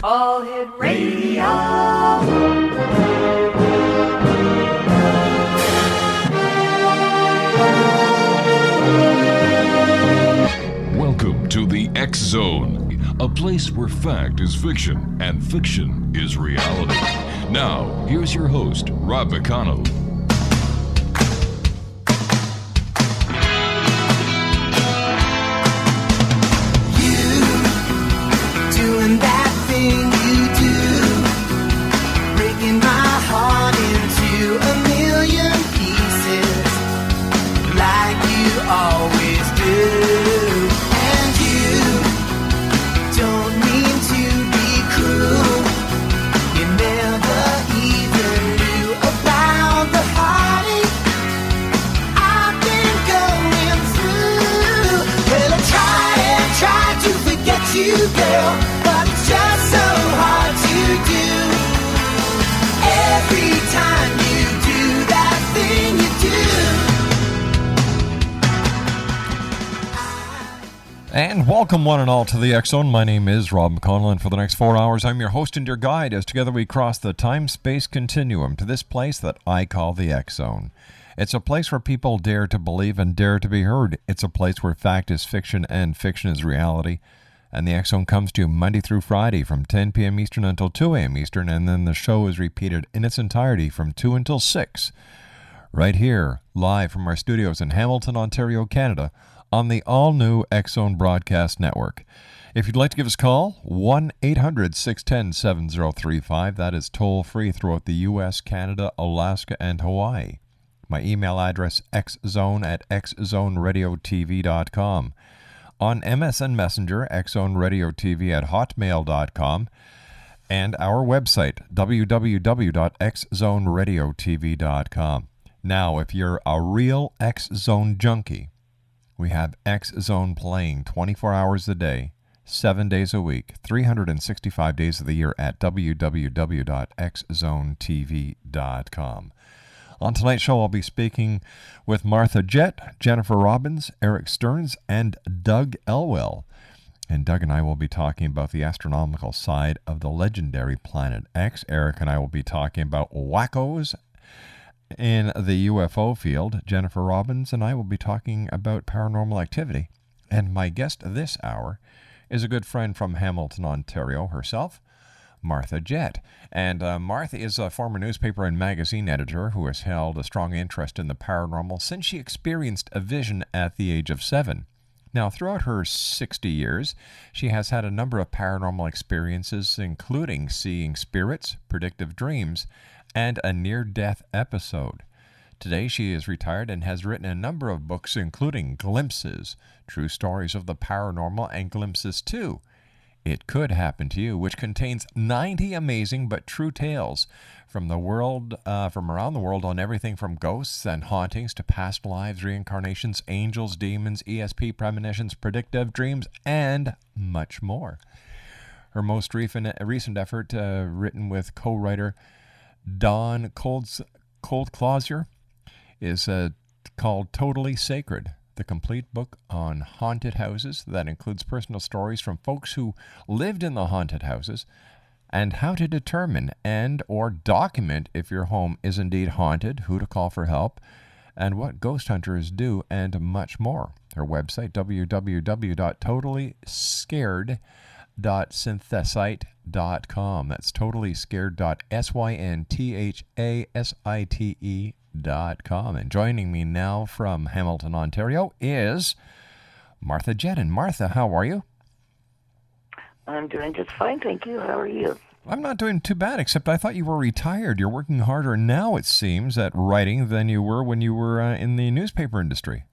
All Hit Radio. Welcome to the X Zone, a place where fact is fiction and fiction is reality. Now, here's your host, Rob McConnell. Doing that thing you do, breaking my heart into a million pieces, like you always do. And you don't mean to be cruel, you never even knew about the heartache I've been going through. Well, I try to forget you, girl, just so hard to do. Every time you do that thing you do. And welcome one and all to the X Zone. My name is Rob McConnell, and for the next 4 hours I'm your host and your guide as together we cross the time-space continuum to this place that I call the X Zone. It's a place where people dare to believe and dare to be heard. It's a place where fact is fiction and fiction is reality. And the X Zone comes to you Monday through Friday from 10 p.m. Eastern until 2 a.m. Eastern, and then the show is repeated in its entirety from 2 until 6, right here, live from our studios in Hamilton, Ontario, Canada, on the all-new X Zone Broadcast Network. If you'd like to give us a call, 1-800-610-7035. That is toll-free throughout the U.S., Canada, Alaska, and Hawaii. My email address, xzone@xzoneradiotv.com. On MSN Messenger, xzoneradiotv@hotmail.com, and our website, www.xzoneradiotv.com. Now, if you're a real X Zone junkie, we have X Zone playing 24 hours a day, 7 days a week, 365 days of the year at www.xzonetv.com. On tonight's show, I'll be speaking with Martha Jette, Jennifer Robbins, Eric Stearns, and Doug Elwell. And Doug and I will be talking about the astronomical side of the legendary Planet X. Eric and I will be talking about wackos in the UFO field. Jennifer Robbins and I will be talking about paranormal activity. And my guest this hour is a good friend from Hamilton, Ontario herself, Martha Jette. And Martha is a former newspaper and magazine editor who has held a strong interest in the paranormal since she experienced a vision at the age of 7. Now, throughout her 60 years, she has had a number of paranormal experiences, including seeing spirits, predictive dreams, and a near-death episode. Today, she is retired and has written a number of books, including Glimpses, True Stories of the Paranormal, and Glimpses 2, It Could Happen to You, which contains 90 amazing but true tales from the world, from around the world, on everything from ghosts and hauntings to past lives, reincarnations, angels, demons, ESP premonitions, predictive dreams, and much more. Her most recent effort, written with co-writer Don Coldclosier, is called Totally Sacred, the complete book on haunted houses that includes personal stories from folks who lived in the haunted houses and how to determine and or document if your home is indeed haunted, who to call for help, and what ghost hunters do, and much more. Her website, www.totallyscared.synthesite.com. That's totallyscared.synthasite.com. And joining me now from Hamilton, Ontario is Martha Jette. And Martha, how are you? I'm doing just fine, thank you. How are you? I'm not doing too bad, except I thought you were retired. You're working harder now, it seems, at writing than you were when you were in the newspaper industry.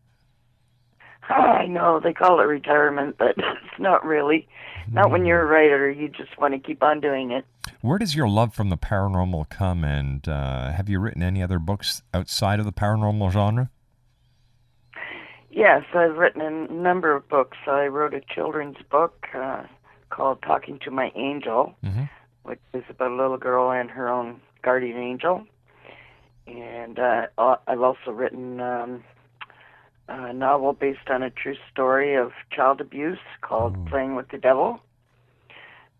I know, they call it retirement, but it's not really. Not when you're a writer. You just want to keep on doing it. Where does your love from the paranormal come, and have you written any other books outside of the paranormal genre? Yes, I've written a number of books. I wrote a children's book called Talking to My Angel, which is about a little girl and her own guardian angel. And I've also written a novel based on a true story of child abuse called Playing with the Devil.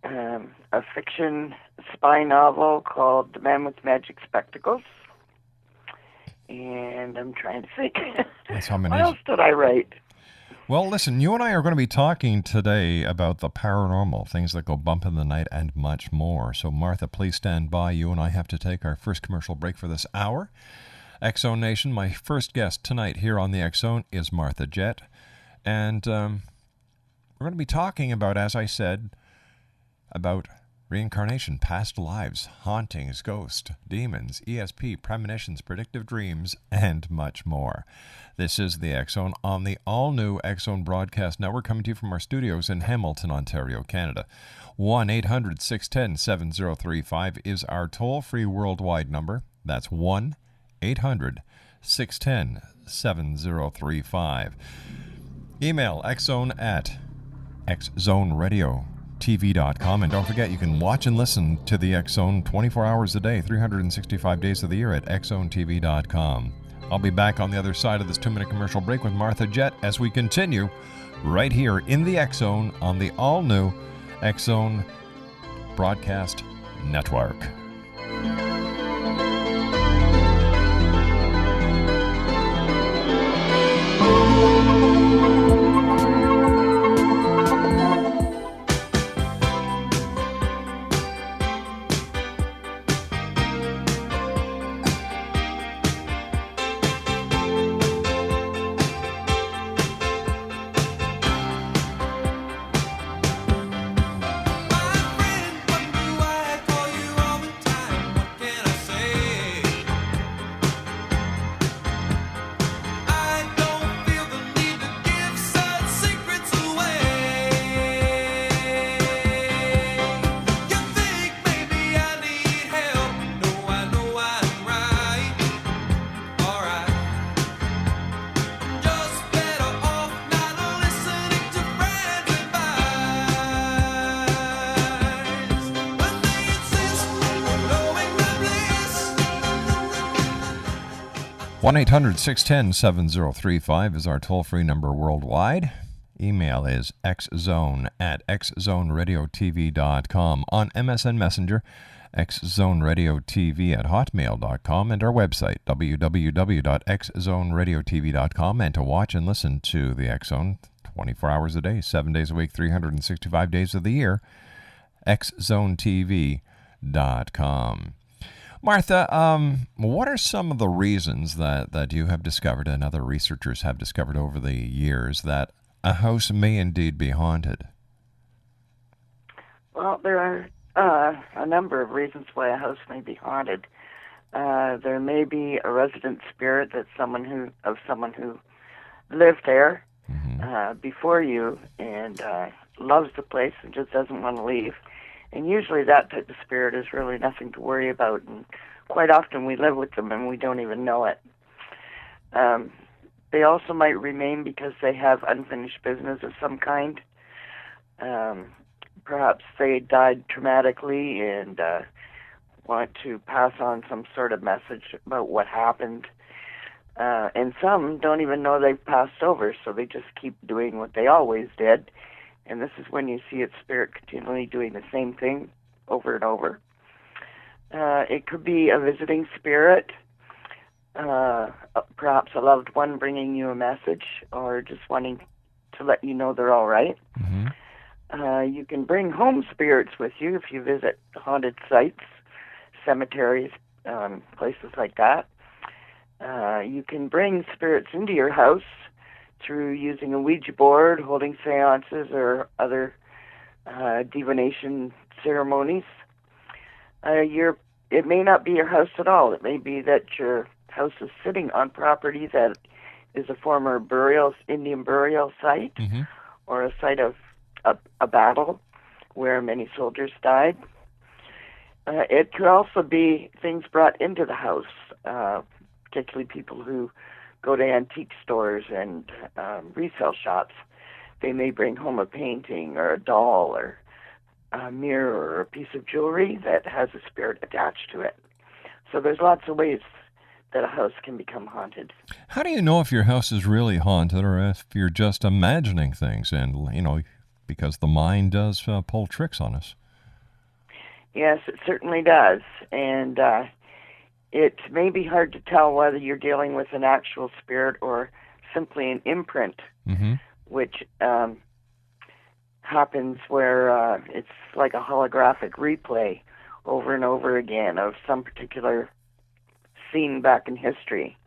a fiction spy novel called The Man with Magic Spectacles. And I'm trying to think. That's how many. What else did I write? Well, listen, you and I are going to be talking today about the paranormal, things that go bump in the night, and much more. So, Martha, please stand by. You and I have to take our first commercial break for this hour. X-Zone Nation, my first guest tonight here on the X-Zone is Martha Jette. And we're going to be talking about, as I said, about reincarnation, past lives, hauntings, ghosts, demons, ESP, premonitions, predictive dreams, and much more. This is the X-Zone on the all-new X-Zone Broadcast Network, coming to you from our studios in Hamilton, Ontario, Canada. 1-800-610-7035 is our toll-free worldwide number. That's 1-800-610-7035. Email xzone at xzoneradiotv.com. And don't forget, you can watch and listen to the X-Zone 24 hours a day, 365 days of the year at xzonetv.com. I'll be back on the other side of this 2-minute commercial break with Martha Jette as we continue right here in the X-Zone on the all-new X-Zone Broadcast Network. 1-800-610-7035 is our toll-free number worldwide. Email is xzone at xzoneradiotv.com. On MSN Messenger, xzoneradiotv at hotmail.com, and our website, www.xzoneradiotv.com. And to watch and listen to the X-Zone 24 hours a day, 7 days a week, 365 days of the year, xzonetv.com. Martha, what are some of the reasons that you have discovered and other researchers have discovered over the years that a house may indeed be haunted? Well, there are a number of reasons why a house may be haunted. There may be a resident spirit that's someone who lived there before you and loves the place and just doesn't want to leave. And usually that type of spirit is really nothing to worry about. And quite often we live with them and we don't even know it. They also might remain because they have unfinished business of some kind. Perhaps they died traumatically and want to pass on some sort of message about what happened. And some don't even know they've passed over, so they just keep doing what they always did. And this is when you see its spirit continually doing the same thing over and over. It could be a visiting spirit, perhaps a loved one bringing you a message or just wanting to let you know they're all right. Mm-hmm. You can bring home spirits with you if you visit haunted sites, cemeteries, places like that. You can bring spirits into your house through using a Ouija board, holding seances, or other divination ceremonies. It may not be your house at all. It may be that your house is sitting on property that is a former Indian burial site, mm-hmm. or a site of a battle where many soldiers died. It could also be things brought into the house, particularly people who go to antique stores and resale shops. They may bring home a painting or a doll or a mirror or a piece of jewelry that has a spirit attached to it. So there's lots of ways that a house can become haunted. How do you know if your house is really haunted or if you're just imagining things? And, because the mind does pull tricks on us. Yes, it certainly does. And it may be hard to tell whether you're dealing with an actual spirit or simply an imprint, which happens where it's like a holographic replay over and over again of some particular scene back in history,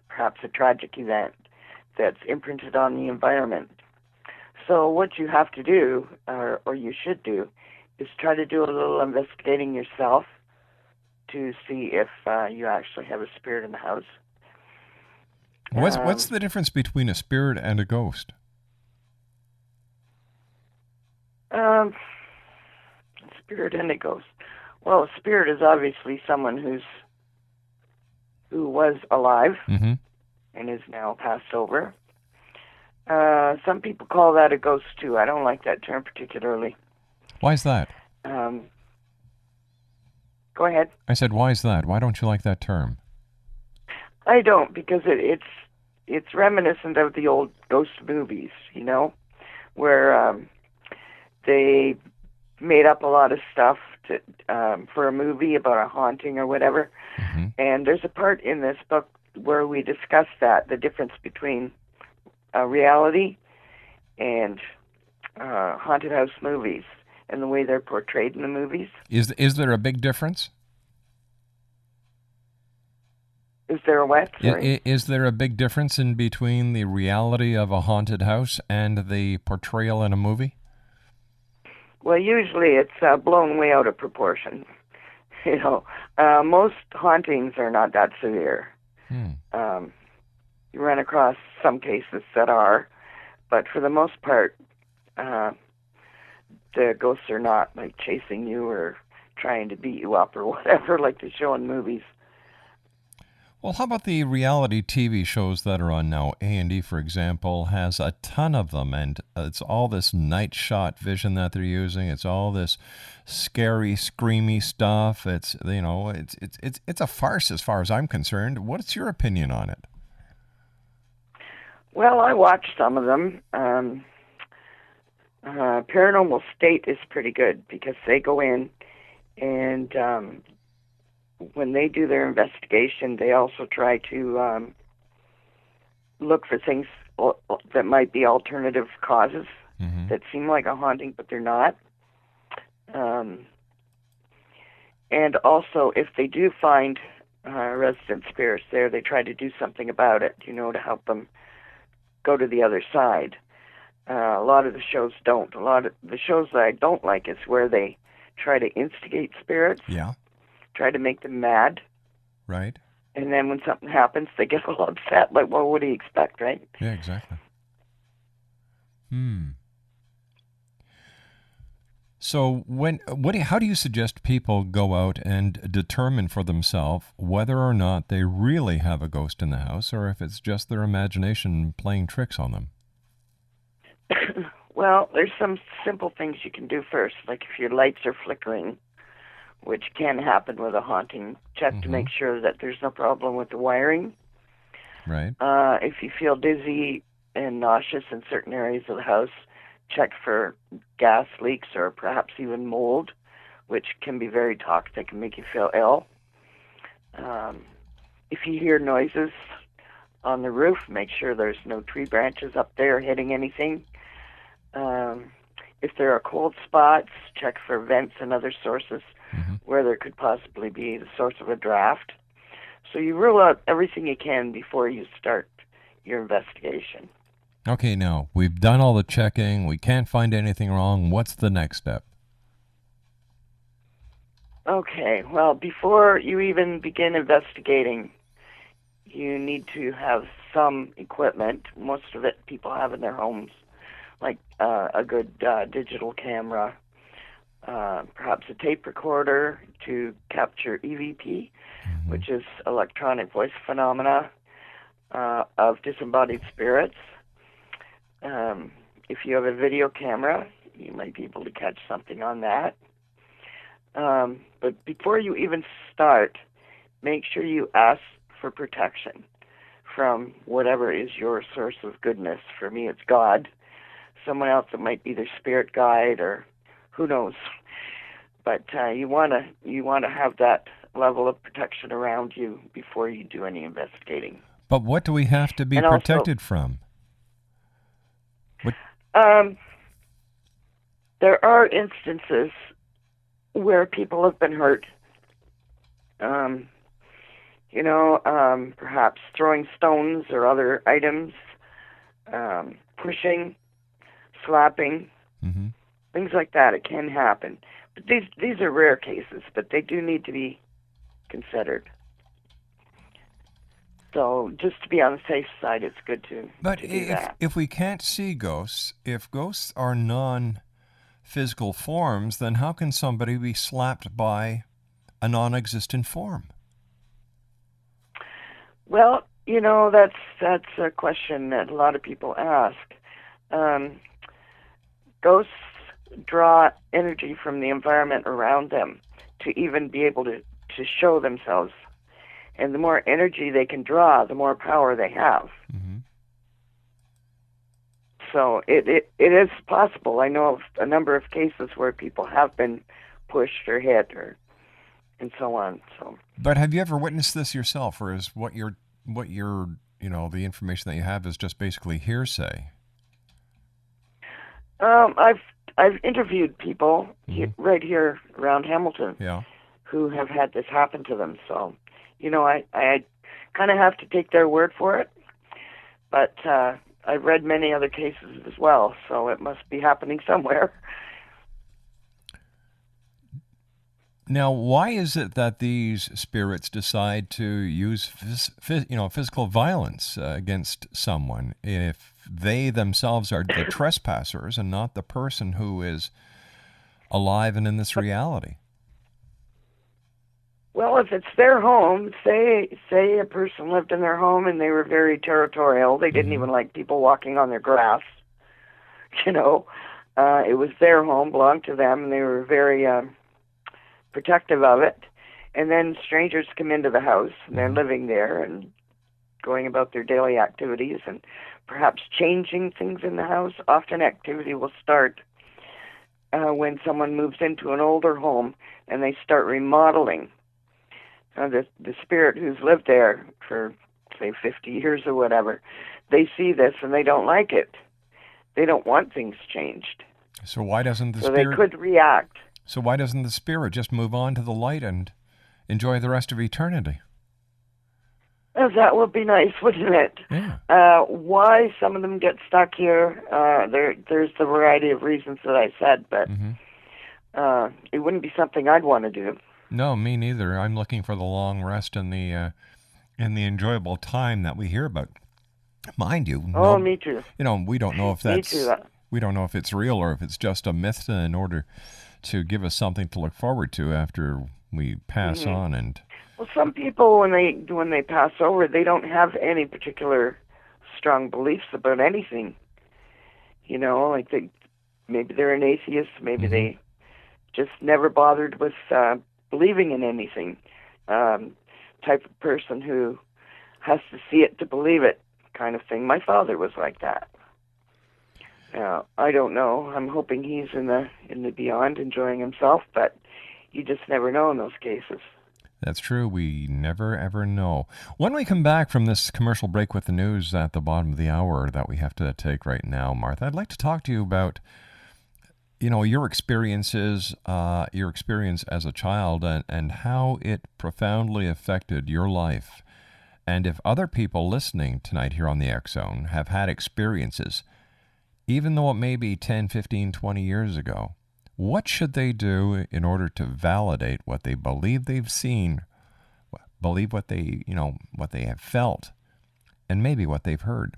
perhaps a tragic event that's imprinted on the environment. So what you have to do, or you should do, is try to do a little investigating yourself to see if you actually have a spirit in the house. What's the difference between a spirit and a ghost? Spirit and a ghost. Well, a spirit is obviously someone who was alive and is now passed over. Some people call that a ghost too. I don't like that term particularly. Why is that? Go ahead. I said, why is that? Why don't you like that term? I don't, because it's reminiscent of the old ghost movies, you know, where they made up a lot of stuff for a movie about a haunting or whatever. And there's a part in this book where we discuss that, the difference between reality and haunted house movies and the way they're portrayed in the movies. Is there a big difference? Is there a what? Is there a big difference in between the reality of a haunted house and the portrayal in a movie? Well, usually it's blown way out of proportion. You know, most hauntings are not that severe. You run across some cases that are, but for the most part, the ghosts are not like chasing you or trying to beat you up or whatever like they show in movies. Well, how about the reality TV shows that are on now? A&E, for example, has a ton of them, and it's all this night shot vision that they're using. It's all this scary, screamy stuff. It's it's a farce as far as I'm concerned. What's your opinion on it? Well, I watched some of them. Paranormal State is pretty good because they go in and when they do their investigation, they also try to look for things that might be alternative causes that seem like a haunting, but they're not. And also, if they do find resident spirits there, they try to do something about it, you know, to help them go to the other side. A lot of the shows don't. A lot of the shows that I don't like is where they try to instigate spirits. Yeah. Try to make them mad. Right. And then when something happens, they get all upset. Like, well, what do you expect, right? Yeah, exactly. So how do you suggest people go out and determine for themselves whether or not they really have a ghost in the house or if it's just their imagination playing tricks on them? Well, there's some simple things you can do first, like if your lights are flickering, which can happen with a haunting, check to make sure that there's no problem with the wiring. Right. If you feel dizzy and nauseous in certain areas of the house, check for gas leaks or perhaps even mold, which can be very toxic and make you feel ill. If you hear noises on the roof, make sure there's no tree branches up there hitting anything. If there are cold spots, check for vents and other sources where there could possibly be the source of a draft. So you rule out everything you can before you start your investigation. Okay, now, we've done all the checking. We can't find anything wrong. What's the next step? Okay, well, before you even begin investigating, you need to have some equipment. Most of it people have in their homes, like a good digital camera, perhaps a tape recorder to capture EVP, which is electronic voice phenomena of disembodied spirits. If you have a video camera, you might be able to catch something on that. But before you even start, make sure you ask for protection from whatever is your source of goodness. For me, it's God. Someone else, it might be their spirit guide or who knows. But you want to have that level of protection around you before you do any investigating. But what do we have to be And also- protected from? What? There are instances where people have been hurt. Perhaps throwing stones or other items, pushing, slapping, Mm-hmm. things like that. It can happen. But these are rare cases, but they do need to be considered. So just to be on the safe side, it's good to But to do that. if we can't see ghosts, if ghosts are non-physical forms, then how can somebody be slapped by a non-existent form? Well, that's a question that a lot of people ask. Ghosts draw energy from the environment around them to even be able to show themselves. And the more energy they can draw, the more power they have. Mm-hmm. So it is possible. I know of a number of cases where people have been pushed or hit and so on. So. But have you ever witnessed this yourself, or is what you're the information that you have is just basically hearsay? I've interviewed people right here around Hamilton Yeah. who have had this happen to them. So, I kind of have to take their word for it. But I've read many other cases as well, so it must be happening somewhere. Now, why is it that these spirits decide to use physical violence against someone if they themselves are the trespassers and not the person who is alive and in this reality? Well, if it's their home, say a person lived in their home and they were very territorial, they didn't even like people walking on their grass, it was their home, belonged to them, and they were very protective of it. And then strangers come into the house and they're living there and going about their daily activities and perhaps changing things in the house. Often activity will start when someone moves into an older home and they start remodeling. The spirit who's lived there for, say, 50 years or whatever, they see this and they don't like it. They don't want things changed. So why doesn't the So spirit... they could react. So why doesn't the spirit just move on to the light and enjoy the rest of eternity? Oh, that would be nice, wouldn't it? Yeah. Why some of them get stuck here, there's the variety of reasons that I said, but it wouldn't be something I'd want to do. No, me neither. I'm looking for the long rest and the enjoyable time that we hear about. Mind you, Oh, me too. We don't know if Me too. we don't know if it's real or if it's just a myth in order to give us something to look forward to after we pass on. And Well, some people when they pass over, they don't have any particular strong beliefs about anything. Like maybe they're an atheist, maybe they just never bothered with believing in anything. Type of person who has to see it to believe it, kind of thing. My father was like that. I don't know. I'm hoping he's in the beyond, enjoying himself, but you just never know in those cases. that's true. We never, ever know. When we come back from this commercial break with the news at the bottom of the hour that we have to take right now, Martha, I'd like to talk to you about your experiences, your experience as a child and how it profoundly affected your life. And if other people listening tonight here on the X Zone have had experiences, even though it may be 10, 15, 20 years ago, what should they do in order to validate what they believe they've seen, believe what they have felt, and maybe what they've heard?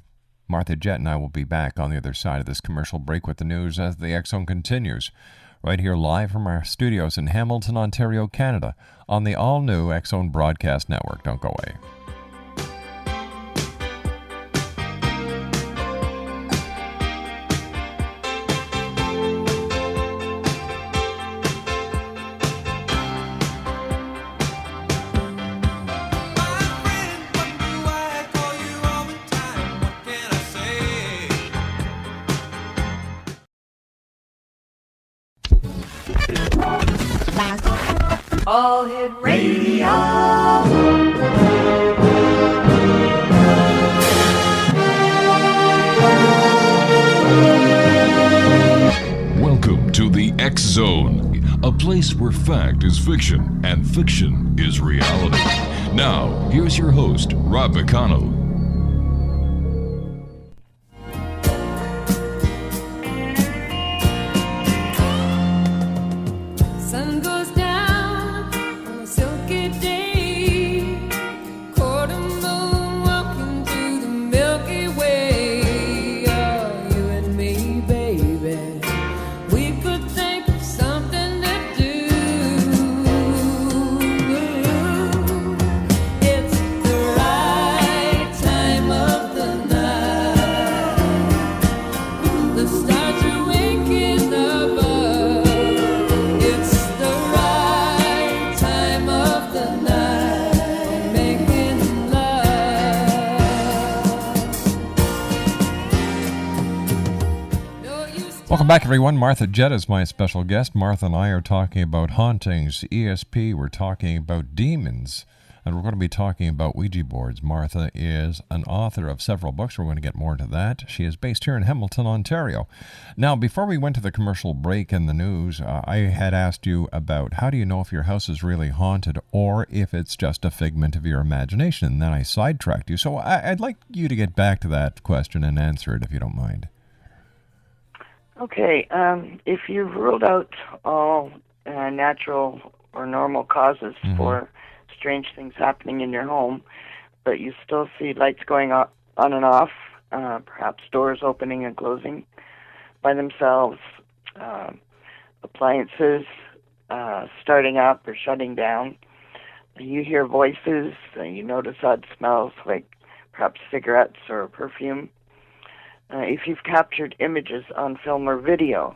Martha, Jette, and I will be back on the other side of this commercial break with the news as the X Zone continues, right here live from our studios in Hamilton, Ontario, Canada, on the all-new X Zone Broadcast Network. Don't go away. All Hit Radio. Welcome to the X Zone, a place where fact is fiction and fiction is reality. Now, here's your host, Rob McConnell. Sun goes down on a silky day, quarter moon walking through the Milky Way. Oh, you and me, baby, we could think of something to do. It's the right time of the night. The stars are winking above. It's the right time of the night, making love. No use. Welcome back, everyone. Martha Jette is my special guest. Martha and I are talking about hauntings, ESP. We're talking about demons, and we're going to be talking about Ouija boards. Martha is an author of several books. We're going to get more into that. She is based here in Hamilton, Ontario. Now, before we went to the commercial break in the news, I had asked you about how do you know if your house is really haunted or if it's just a figment of your imagination, and then I sidetracked you. So I'd like you to get back to that question and answer it, if you don't mind. Okay, if you've ruled out all natural or normal causes for strange things happening in your home, but you still see lights going on and off, perhaps doors opening and closing by themselves, appliances starting up or shutting down, you hear voices, you notice odd smells like perhaps cigarettes or perfume, if you've captured images on film or video,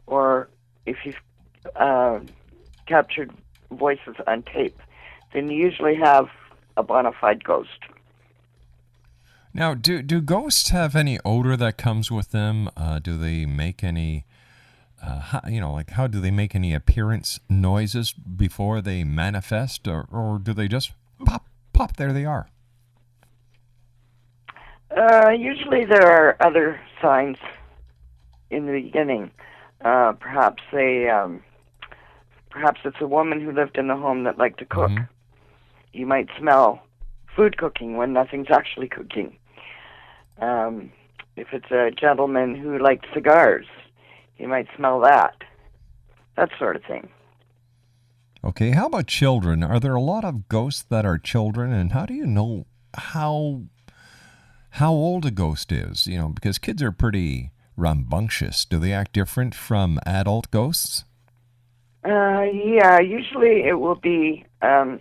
or if you've captured voices on tape, then you usually have a bona fide ghost. Now, do ghosts have any odor that comes with them? Do they make any, how do they make any appearance noises before they manifest, or do they just pop, there they are? Usually there are other signs in the beginning. Perhaps it's a woman who lived in the home that liked to cook. Mm-hmm. You might smell food cooking when nothing's actually cooking. If it's a gentleman who liked cigars, you might smell that. That sort of thing. Okay, how about children? Are there a lot of ghosts that are children, and how do you know how old a ghost is? Because kids are pretty rambunctious. Do they act different from adult ghosts? Yeah, usually it will be a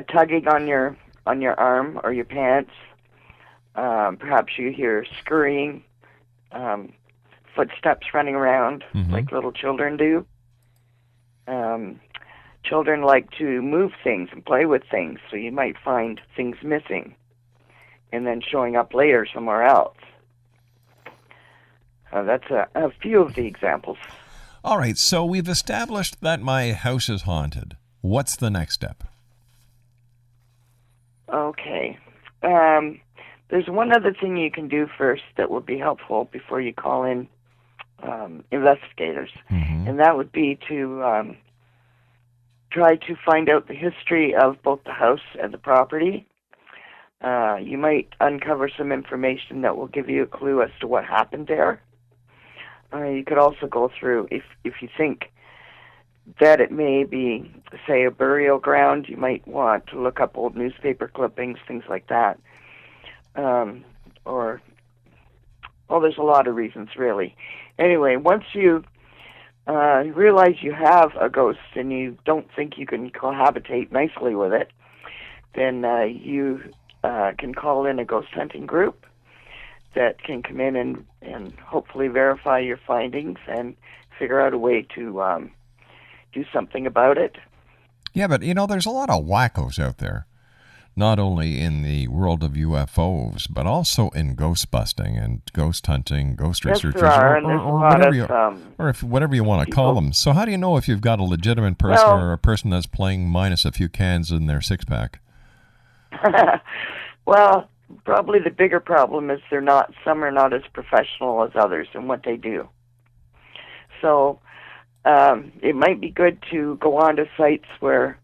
tugging on your arm or your pants. Perhaps you hear scurrying, footsteps running around like little children do. Children like to move things and play with things, so you might find things missing and then showing up later somewhere else. That's a few of the examples. All right, so we've established that my house is haunted. What's the next step? Okay. There's one other thing you can do first that would be helpful before you call in investigators, and that would be to try to find out the history of both the house and the property. You might uncover some information that will give you a clue as to what happened there. You could also go through, if you think that it may be, say, a burial ground, you might want to look up old newspaper clippings, things like that. There's a lot of reasons, really. Anyway, once you realize you have a ghost and you don't think you can cohabitate nicely with it, then you can call in a ghost hunting group that can come in and hopefully verify your findings and figure out a way to do something about it. Yeah, but there's a lot of wackos out there. not only in the world of UFOs, but also in ghost busting and ghost hunting, ghost Yes, researchers, there are, and there's a lot whatever you want to call them. So how do you know if you've got a legitimate person or a person that's playing minus a few cans in their six-pack? Well, probably the bigger problem is some are not as professional as others in what they do. So it might be good to go on to sites where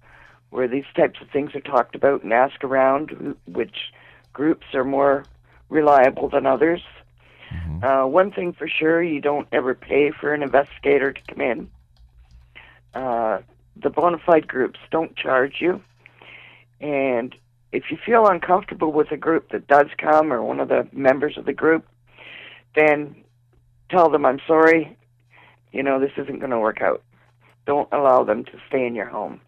these types of things are talked about and ask around which groups are more reliable than others. Mm-hmm. One thing for sure, you don't ever pay for an investigator to come in. The bona fide groups don't charge you. And if you feel uncomfortable with a group that does come or one of the members of the group, then tell them, I'm sorry, this isn't going to work out. Don't allow them to stay in your home.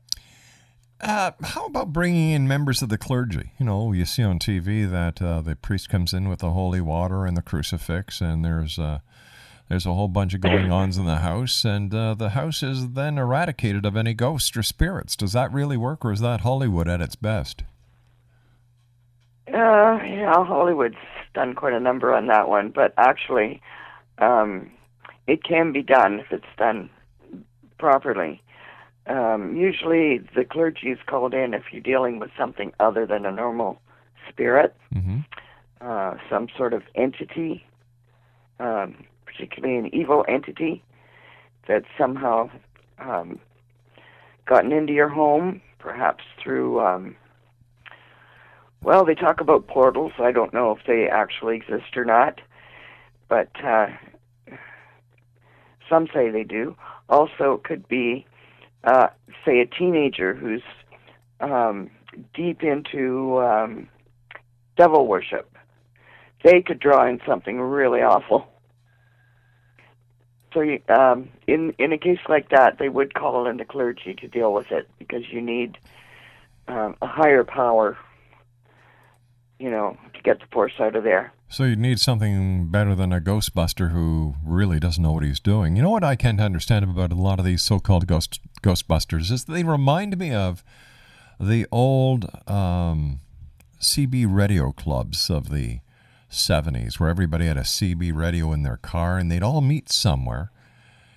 How about bringing in members of the clergy? You see on TV that the priest comes in with the holy water and the crucifix, and there's a whole bunch of going-ons in the house, and the house is then eradicated of any ghosts or spirits. Does that really work, or is that Hollywood at its best? Hollywood's done quite a number on that one, but actually, it can be done if it's done properly. Usually the clergy is called in if you're dealing with something other than a normal spirit, mm-hmm. Some sort of entity, particularly an evil entity that's somehow gotten into your home, perhaps through, they talk about portals. I don't know if they actually exist or not, but some say they do. Also, it could be say a teenager who's deep into devil worship. They could draw in something really awful. So in a case like that, they would call in the clergy to deal with it, because you need a higher power, to get the force out of there. So you need something better than a ghostbuster who really doesn't know what he's doing. You know what I can't understand about a lot of these so-called ghostbusters is they remind me of the old CB radio clubs of the 70s, where everybody had a CB radio in their car, and they'd all meet somewhere,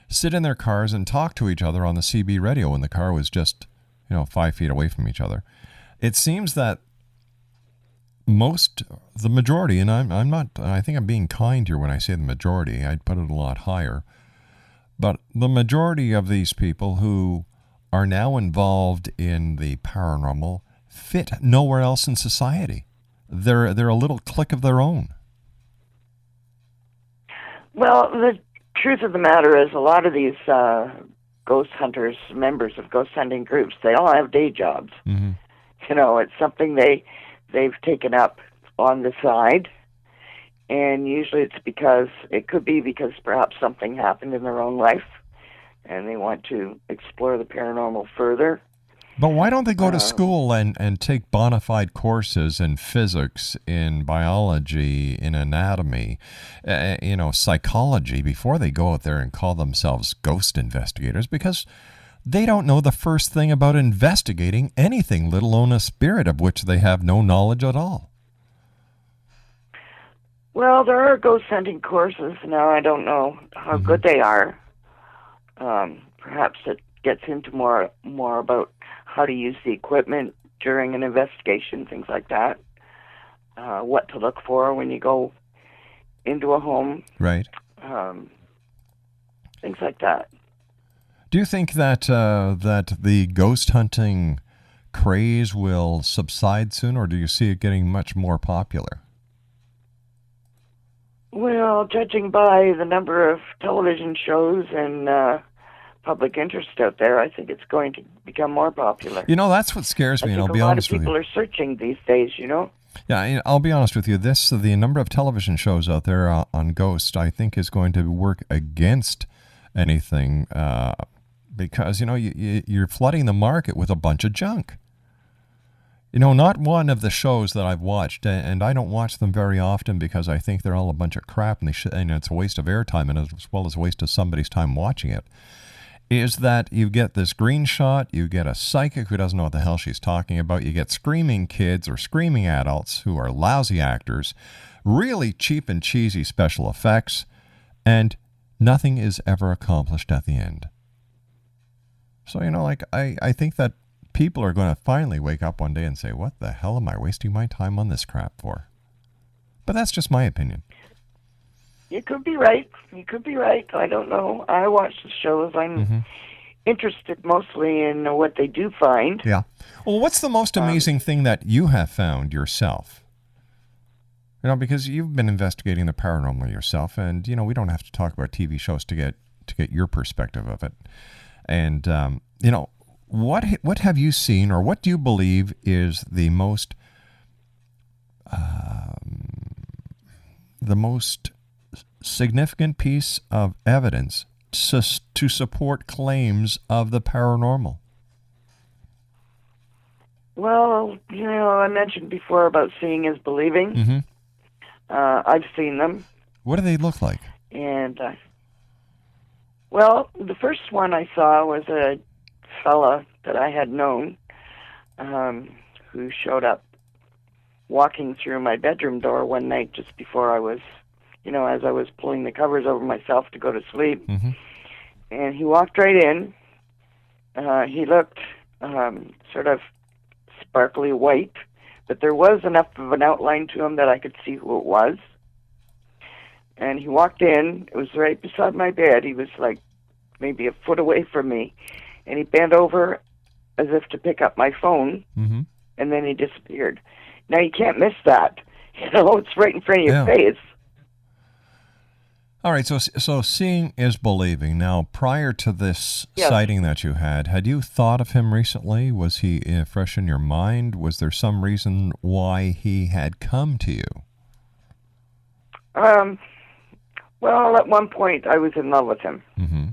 sit in their cars, and talk to each other on the CB radio when the car was just 5 feet away from each other. It seems that the majority, and I think I'm being kind here when I say the majority, I'd put it a lot higher, but the majority of these people who are now involved in the paranormal fit nowhere else in society. They're a little clique of their own. Well, the truth of the matter is a lot of these ghost hunters, members of ghost hunting groups, they all have day jobs. Mm-hmm. It's something they've taken up on the side, and usually it could be because perhaps something happened in their own life, and they want to explore the paranormal further. But why don't they go to school and take bona fide courses in physics, in biology, in anatomy, psychology, before they go out there and call themselves ghost investigators? Because they don't know the first thing about investigating anything, let alone a spirit of which they have no knowledge at all. Well, there are ghost hunting courses. Now, I don't know how mm-hmm. good they are. Perhaps it gets into more about how to use the equipment during an investigation, things like that. What to look for when you go into a home. Right. Things like that. Do you think that the ghost hunting craze will subside soon, or do you see it getting much more popular? Well, judging by the number of television shows and public interest out there, I think it's going to become more popular. That's what scares me, and I'll be honest with you. A lot of people are searching these days, Yeah, I'll be honest with you. The number of television shows out there on ghosts, I think, is going to work against anything because, you're flooding the market with a bunch of junk. Not one of the shows that I've watched, and I don't watch them very often because I think they're all a bunch of crap, and it's a waste of airtime and as well as a waste of somebody's time watching it, is that you get this green shot, you get a psychic who doesn't know what the hell she's talking about, you get screaming kids or screaming adults who are lousy actors, really cheap and cheesy special effects, and nothing is ever accomplished at the end. So, I think that people are going to finally wake up one day and say, what the hell am I wasting my time on this crap for? But that's just my opinion. You could be right. You could be right. I don't know. I watch the shows. I'm interested mostly in what they do find. Yeah. Well, what's the most amazing thing that you have found yourself? Because you've been investigating the paranormal yourself, and we don't have to talk about TV shows to get your perspective of it. And what have you seen, or what do you believe is the most significant piece of evidence to support claims of the paranormal? Well, I mentioned before about seeing is believing. Mm-hmm. I've seen them. What do they look like? And, the first one I saw was a fella that I had known who showed up walking through my bedroom door one night just before I was, as I was pulling the covers over myself to go to sleep. Mm-hmm. And he walked right in. He looked sort of sparkly white, but there was enough of an outline to him that I could see who it was. And he walked in. It was right beside my bed. He was like maybe a foot away from me. And he bent over as if to pick up my phone, mm-hmm. and then he disappeared. Now, you can't miss that. It's right in front of your face. All right, so seeing is believing. Now, prior to this sighting that you had you thought of him recently? Was he fresh in your mind? Was there some reason why he had come to you? Well, at one point, I was in love with him. Mm-hmm.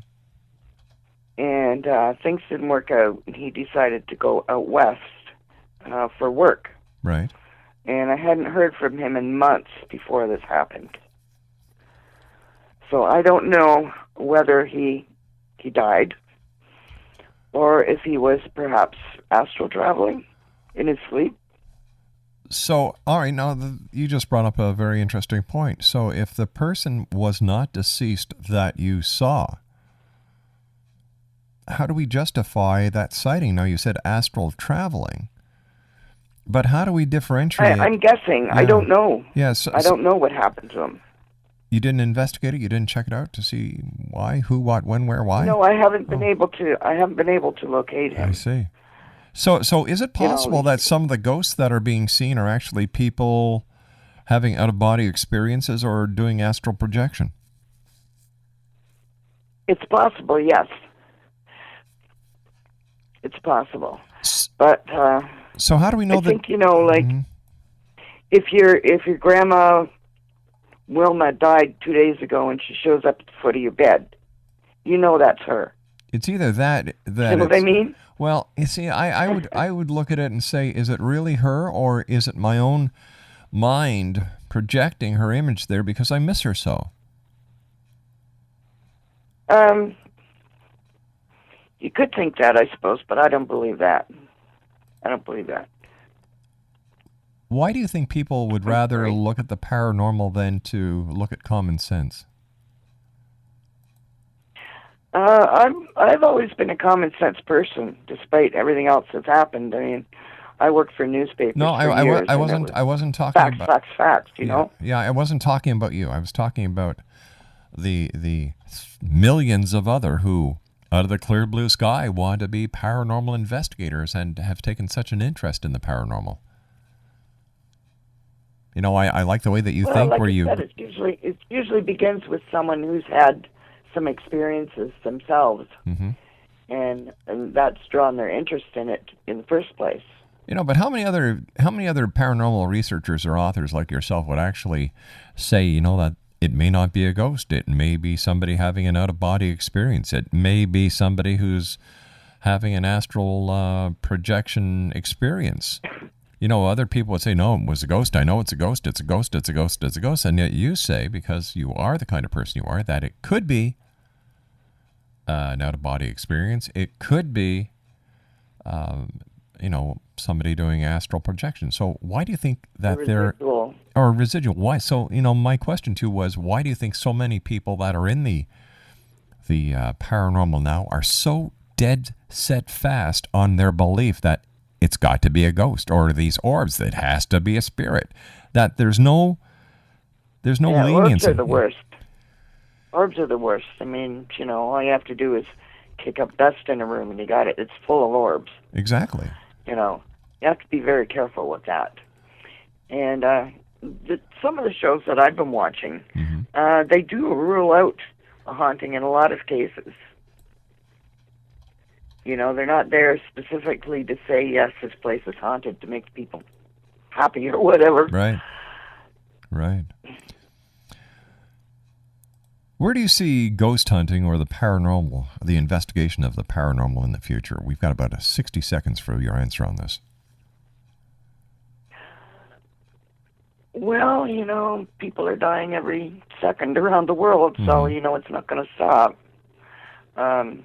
And things didn't work out. He decided to go out west for work. Right. And I hadn't heard from him in months before this happened. So I don't know whether he died or if he was perhaps astral traveling in his sleep. So, all right, now you just brought up a very interesting point. So if the person was not deceased that you saw, how do we justify that sighting? Now, you said astral traveling, but how do we differentiate? I'm guessing. Yeah. I don't know. Yes, I don't know what happened to him. You didn't investigate it? You didn't check it out to see why, who, what, when, where, why? No, I haven't been able to. I haven't been able to locate him. I see. So is it possible that some of the ghosts that are being seen are actually people having out-of-body experiences or doing astral projection? It's possible, yes. It's possible, but so how do we know I think mm-hmm. if your grandma Wilma died 2 days ago and she shows up at the foot of your bed, that's her. It's either that you know what I mean? Well, you see, I would look at it and say, is it really her, or is it my own mind projecting her image there because I miss her so? You could think that, I suppose, but I don't believe that. Why do you think people would rather look at the paranormal than to look at common sense? I've always been a common sense person, despite everything else that's happened. I mean, I worked for newspapers. No, for years, I wasn't talking about facts. You know. Yeah, I wasn't talking about you. I was talking about the millions of other who, out of the clear blue sky, want to be paranormal investigators and have taken such an interest in the paranormal. I like the way that you think. Like where I said, it usually begins with someone who's had some experiences themselves, mm-hmm. and that's drawn their interest in it in the first place. But how many other paranormal researchers or authors like yourself would actually say, that it may not be a ghost, it may be somebody having an out-of-body experience, it may be somebody who's having an astral projection experience? Other people would say, no, it was a ghost. I know it's a ghost. It's a ghost. It's a ghost. It's a ghost. And yet you say, because you are the kind of person you are, that it could be an out-of-body experience. It could be, somebody doing astral projection. So why do you think that Residual. or residual? Why? So, my question too was, why do you think so many people that are in the paranormal now are so dead set fast on their belief that it's got to be a ghost or these orbs, that has to be a spirit, that there's no leniency? Orbs are the worst. Orbs are the worst. I mean, all you have to do is kick up dust in a room and you got it. It's full of orbs. Exactly. You have to be very careful with that. And some of the shows that I've been watching, they do rule out a haunting in a lot of cases. They're not there specifically to say, yes, this place is haunted to make people happy or whatever. Right. Where do you see ghost hunting or the paranormal, the investigation of the paranormal in the future? We've got about 60 seconds for your answer on this. Well, people are dying every second around the world, so, it's not going to stop. As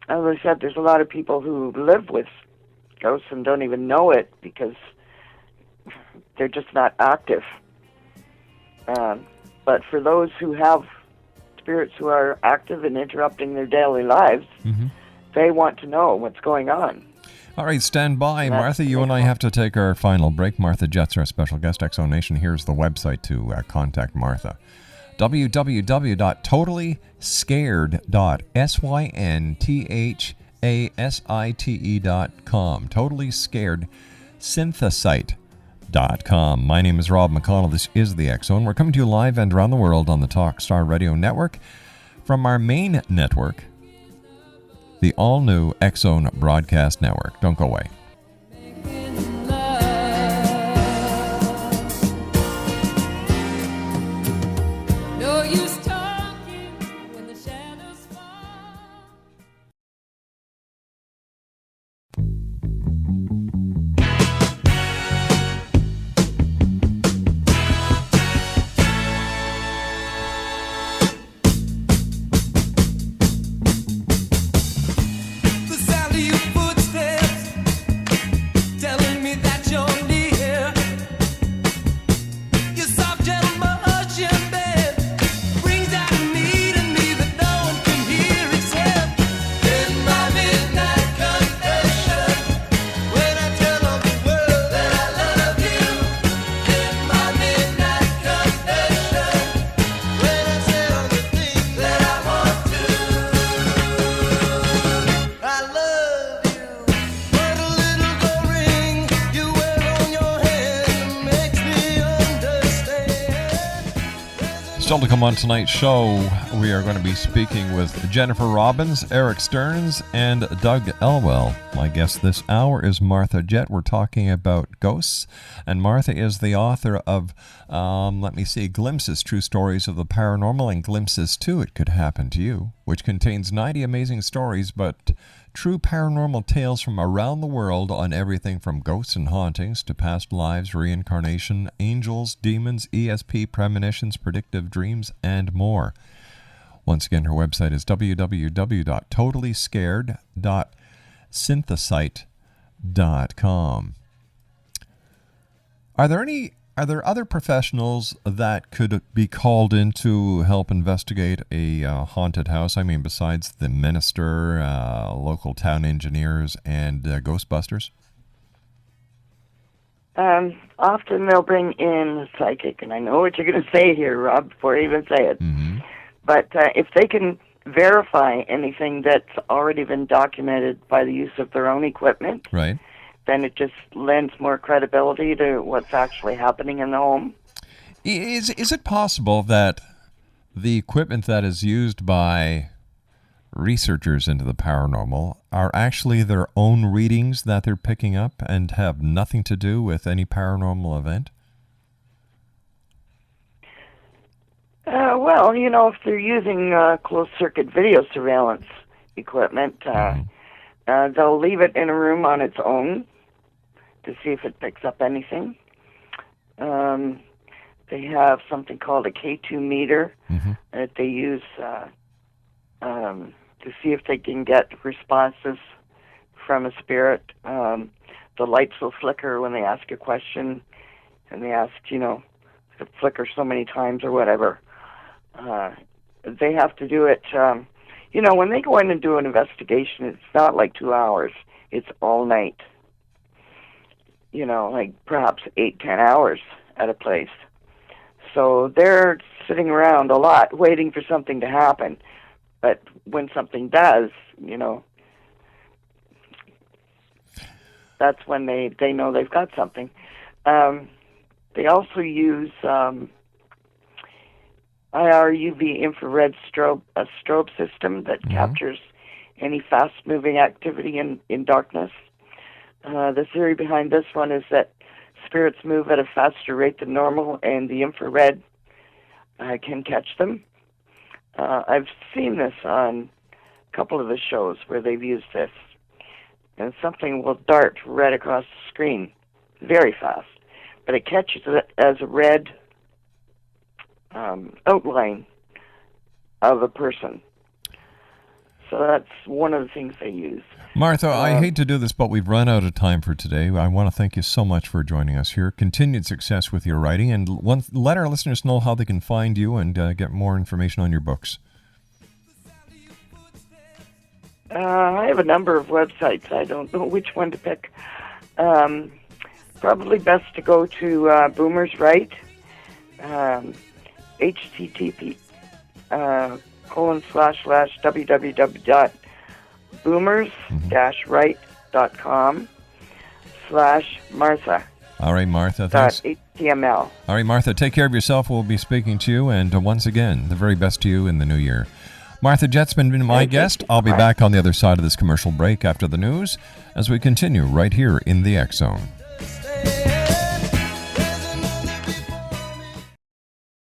I said, there's a lot of people who live with ghosts and don't even know it because they're just not active. But for those who have spirits who are active and interrupting their daily lives, they want to know what's going on. All right, stand by. Martha, you and I have to take our final break. Martha Jette's our special guest, Exonation. Here's the website to contact Martha. www.totallyscared.synthasite.com. Totally Scared Synthasite.com. My name is Rob McConnell. This is the X Zone. We're coming to you live and around the world on the Talkstar Radio Network from our main network, the all-new X Zone Broadcast Network. Don't go away. No use talking when the shadows fall. The sound of your footsteps telling me that you're near. Your soft, gentle motion, babe, brings out a need in me that no one can hear except in my midnight confession. When I tell all the world that I love you, in my midnight confession. When I say all the things that I want to. I love you. What a little gold ring you wear on your hand makes me understand. Still to come on tonight's show, we are going to be speaking with Jennifer Robbins, Eric Stearns, and Doug Elwell. My guest this hour is Martha Jette. We're talking about ghosts, and Martha is the author of, Glimpses, True Stories of the Paranormal, and Glimpses Too, It Could Happen to You, which contains 90 amazing stories, but true paranormal tales from around the world on everything from ghosts and hauntings to past lives, reincarnation, angels, demons, ESP, premonitions, predictive dreams, and more. Once again, her website is www.totallyscared.synthasite.com. Are there other professionals that could be called in to help investigate a haunted house? I mean, besides the minister, local town engineers, and Ghostbusters? Often they'll bring in a psychic, and I know what you're going to say here, Rob, before I even say it. But if they can verify anything that's already been documented by the use of their own equipment, Right. then it just lends more credibility to what's actually happening in the home. Is it possible that the equipment that is used by researchers into the paranormal are actually their own readings that they're picking up and have nothing to do with any paranormal event? Well, if they're using closed-circuit video surveillance equipment, they'll leave it in a room on its own to see if it picks up anything. They have something called a K2 meter that they use to see if they can get responses from a spirit. The lights will flicker when they ask a question, and they ask, to flicker so many times or whatever. They have to do it, when they go in and do an investigation, it's not like 2 hours. It's all night. Like perhaps 8-10 hours at a place. So they're sitting around a lot waiting for something to happen. But when something does, that's when they know they've got something. They also use IR UV infrared strobe system that captures any fast-moving activity in darkness. The theory behind this one is that spirits move at a faster rate than normal, and the infrared can catch them. I've seen this on a couple of the shows where they've used this, and something will dart right across the screen very fast, but it catches it as a red outline of a person. So that's one of the things they use. Martha, I hate to do this, but we've run out of time for today. I want to thank you so much for joining us here. Continued success with your writing, and let our listeners know how they can find you and get more information on your books. I have a number of websites. I don't know which one to pick. Probably best to go to Boomers Write, http www.boomers-write.com/Martha. All right, Martha, thanks. .html. All right, Martha, take care of yourself. We'll be speaking to you, and once again, the very best to you in the new year. Martha Jette's been my guest. I'll be back on the other side of this commercial break after the news as we continue right here in the X Zone. Stay